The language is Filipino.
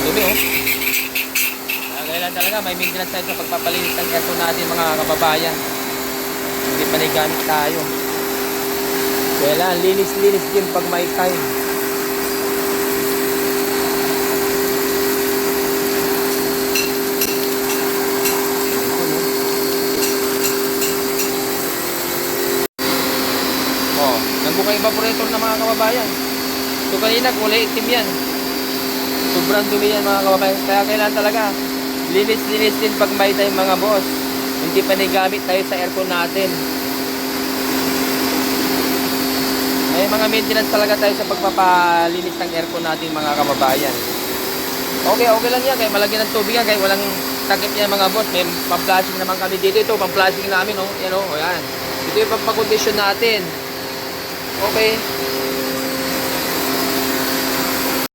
dumi oh. Kailan talaga may maintenance tayo sa pagpapalinis ng aircon natin mga kababayan. Hindi pa nagamit tayo. Kailan linis-linis din pag may time. Oh, nagbuka evaporator na mga kababayan. So kanina kulay itim yan. Sobrang dumi yan mga kababayan. Kaya kailan talaga linis-linis din pag may time mga boss. Hindi pa nagamit tayo sa aircon natin. May mga maintenance talaga tayo sa pagpapalinis ng aircon natin mga kababayan. Okay lang yan. Kaya malagyan ng tubig yan. Kaya walang takip yan mga boss. May pang-flashing naman kami dito. Ito pang-flashing namin. Oh. Yan, oh. Yan. Ito yung pang-condition natin. Okay.